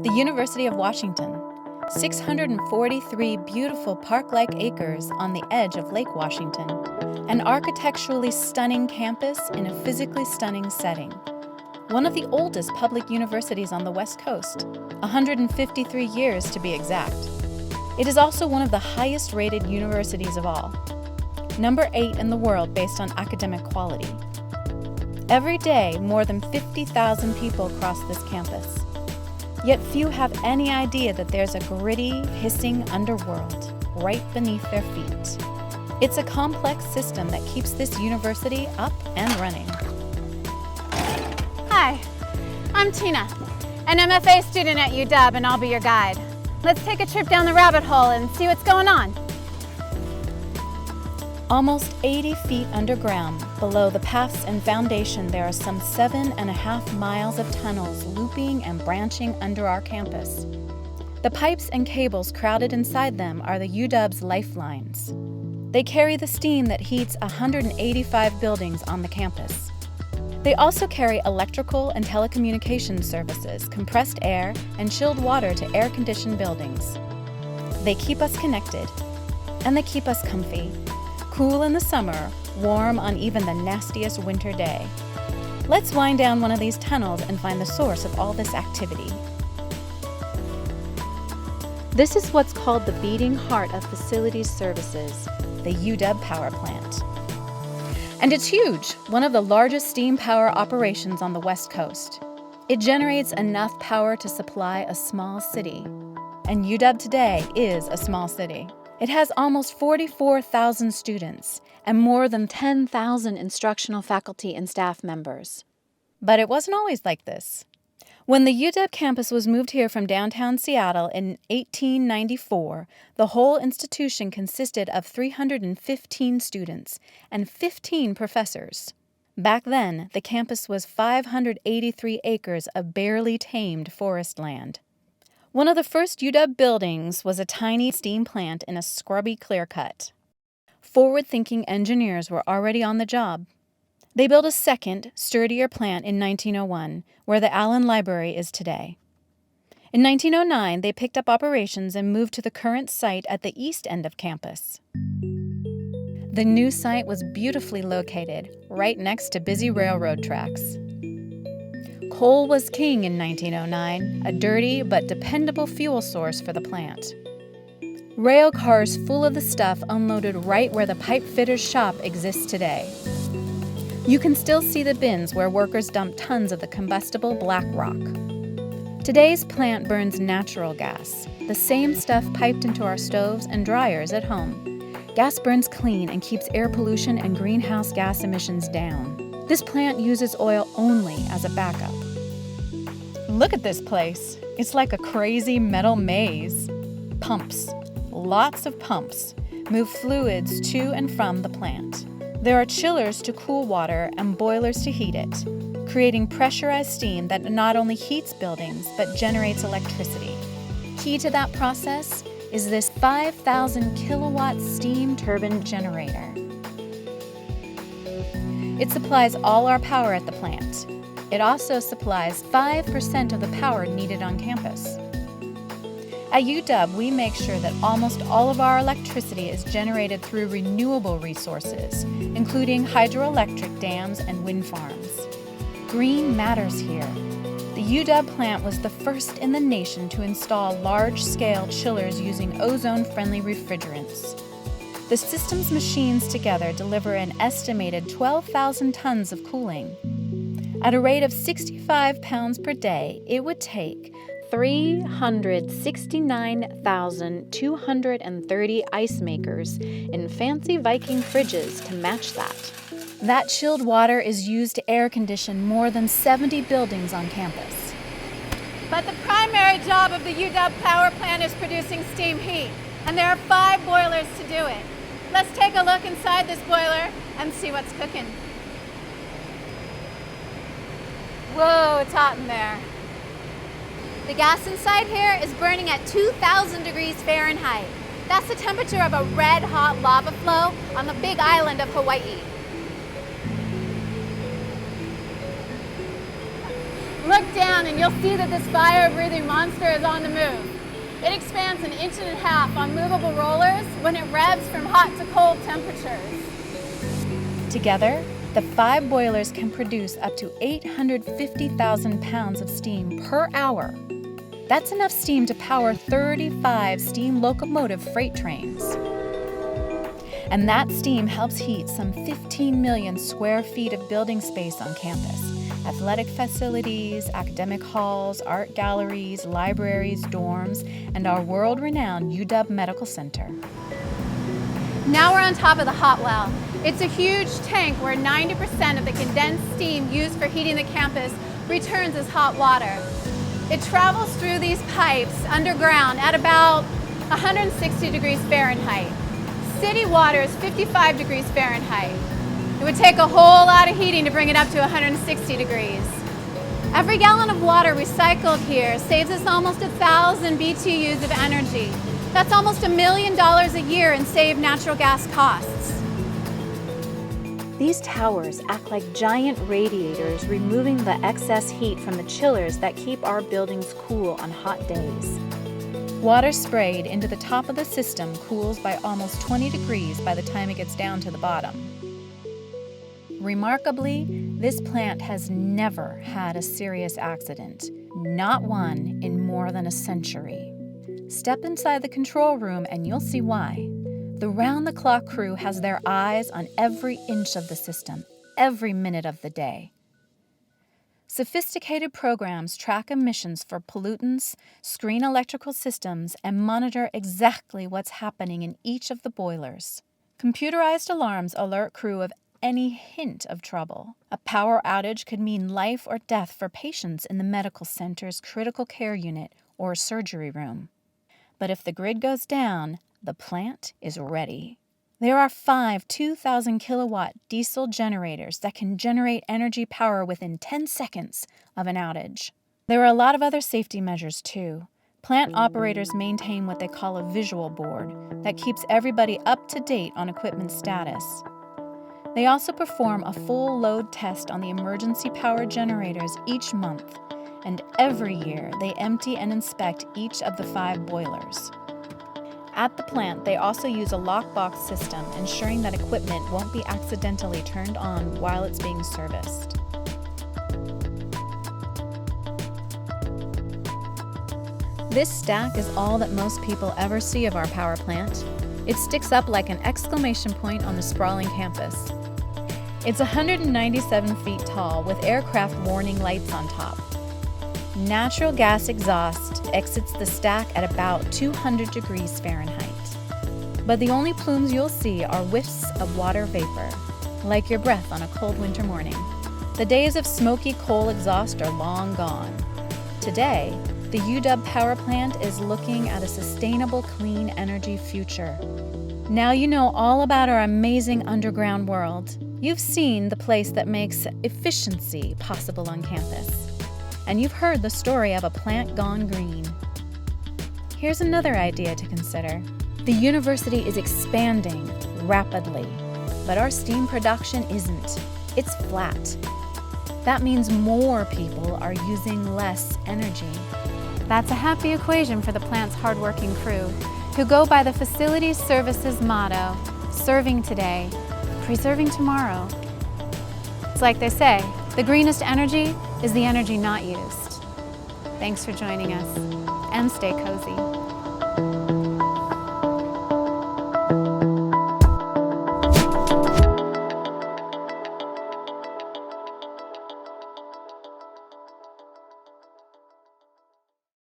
The University of Washington, 643 beautiful park-like acres on the edge of Lake Washington, an architecturally stunning campus in a physically stunning setting. One of the oldest public universities on the West Coast, 153 years to be exact. It is also one of the highest-rated universities of all, number 8 in the world based on academic quality. Every day, more than 50,000 people cross this campus. Yet few have any idea that there's a gritty, hissing underworld right beneath their feet. It's a complex system that keeps this university up and running. Hi, I'm Tina, an MFA student at UW, and I'll be your guide. Let's take a trip down the rabbit hole and see what's going on. Almost 80 feet underground, below the paths and foundation, there are some 7.5 miles of tunnels looping and branching under our campus. The pipes and cables crowded inside them are the UW's lifelines. They carry the steam that heats 185 buildings on the campus. They also carry electrical and telecommunications services, compressed air, and chilled water to air-conditioned buildings. They keep us connected, and they keep us comfy. Cool in the summer, warm on even the nastiest winter day. Let's wind down one of these tunnels and find the source of all this activity. This is what's called the beating heart of facilities services, the UW power plant. And it's huge, one of the largest steam power operations on the West Coast. It generates enough power to supply a small city. And UW today is a small city. It has almost 44,000 students and more than 10,000 instructional faculty and staff members. But it wasn't always like this. When the UW campus was moved here from downtown Seattle in 1894, the whole institution consisted of 315 students and 15 professors. Back then, the campus was 583 acres of barely tamed forest land. One of the first UW buildings was a tiny steam plant in a scrubby clear-cut. Forward-thinking engineers were already on the job. They built a second, sturdier plant in 1901, where the Allen Library is today. In 1909, they picked up operations and moved to the current site at the east end of campus. The new site was beautifully located, right next to busy railroad tracks. Coal was king in 1909, a dirty but dependable fuel source for the plant. Rail cars full of the stuff unloaded right where the pipe fitter's shop exists today. You can still see the bins where workers dump tons of the combustible black rock. Today's plant burns natural gas, the same stuff piped into our stoves and dryers at home. Gas burns clean and keeps air pollution and greenhouse gas emissions down. This plant uses oil only as a backup. Look at this place. It's like a crazy metal maze. Pumps, lots of pumps, move fluids to and from the plant. There are chillers to cool water and boilers to heat it, creating pressurized steam that not only heats buildings but generates electricity. Key to that process is this 5,000 kilowatt steam turbine generator. It supplies all our power at the plant. It also supplies 5% of the power needed on campus. At UW, we make sure that almost all of our electricity is generated through renewable resources, including hydroelectric dams and wind farms. Green matters here. The UW plant was the first in the nation to install large-scale chillers using ozone-friendly refrigerants. The system's machines together deliver an estimated 12,000 tons of cooling. At a rate of 65 pounds per day, it would take 369,230 ice makers in fancy Viking fridges to match that. That chilled water is used to air condition more than 70 buildings on campus. But the primary job of the UW power plant is producing steam heat, and there are 5 boilers to do it. Let's take a look inside this boiler and see what's cooking. Whoa, it's hot in there. The gas inside here is burning at 2,000 degrees Fahrenheit. That's the temperature of a red-hot lava flow on the big island of Hawaii. Look down and you'll see that this fire-breathing monster is on the move. It expands 1.5 inches on movable rollers when it revs from hot to cold temperatures. Together, the 5 boilers can produce up to 850,000 pounds of steam per hour. That's enough steam to power 35 steam locomotive freight trains. And that steam helps heat some 15 million square feet of building space on campus. Athletic facilities, academic halls, art galleries, libraries, dorms, and our world-renowned UW Medical Center. Now we're on top of the hot well. It's a huge tank where 90% of the condensed steam used for heating the campus returns as hot water. It travels through these pipes underground at about 160 degrees Fahrenheit. City water is 55 degrees Fahrenheit. It would take a whole lot of heating to bring it up to 160 degrees. Every gallon of water recycled here saves us almost 1,000 BTUs of energy. That's almost $1 million a year in saved natural gas costs. These towers act like giant radiators, removing the excess heat from the chillers that keep our buildings cool on hot days. Water sprayed into the top of the system cools by almost 20 degrees by the time it gets down to the bottom. Remarkably, this plant has never had a serious accident, not one in more than a century. Step inside the control room and you'll see why. The round-the-clock crew has their eyes on every inch of the system, every minute of the day. Sophisticated programs track emissions for pollutants, screen electrical systems, and monitor exactly what's happening in each of the boilers. Computerized alarms alert crew of any hint of trouble. A power outage could mean life or death for patients in the medical center's critical care unit or surgery room. But if the grid goes down, the plant is ready. There are 5 2,000-kilowatt diesel generators that can generate energy power within 10 seconds of an outage. There are a lot of other safety measures, too. Plant operators maintain what they call a visual board that keeps everybody up to date on equipment status. They also perform a full load test on the emergency power generators each month, and every year they empty and inspect each of the 5 boilers. At the plant, they also use a lockbox system, ensuring that equipment won't be accidentally turned on while it's being serviced. This stack is all that most people ever see of our power plant. It sticks up like an exclamation point on the sprawling campus. It's 197 feet tall with aircraft warning lights on top. Natural gas exhaust exits the stack at about 200 degrees Fahrenheit. But the only plumes you'll see are whiffs of water vapor, like your breath on a cold winter morning. The days of smoky coal exhaust are long gone. Today, the UW power plant is looking at a sustainable clean energy future. Now you know all about our amazing underground world. You've seen the place that makes efficiency possible on campus. And you've heard the story of a plant gone green. Here's another idea to consider. The university is expanding rapidly, but our steam production isn't. It's flat. That means more people are using less energy. That's a happy equation for the plant's hardworking crew, who go by the Facilities Services motto, serving today, preserving tomorrow. It's like they say, the greenest energy is the energy not used. Thanks for joining us, and stay cozy.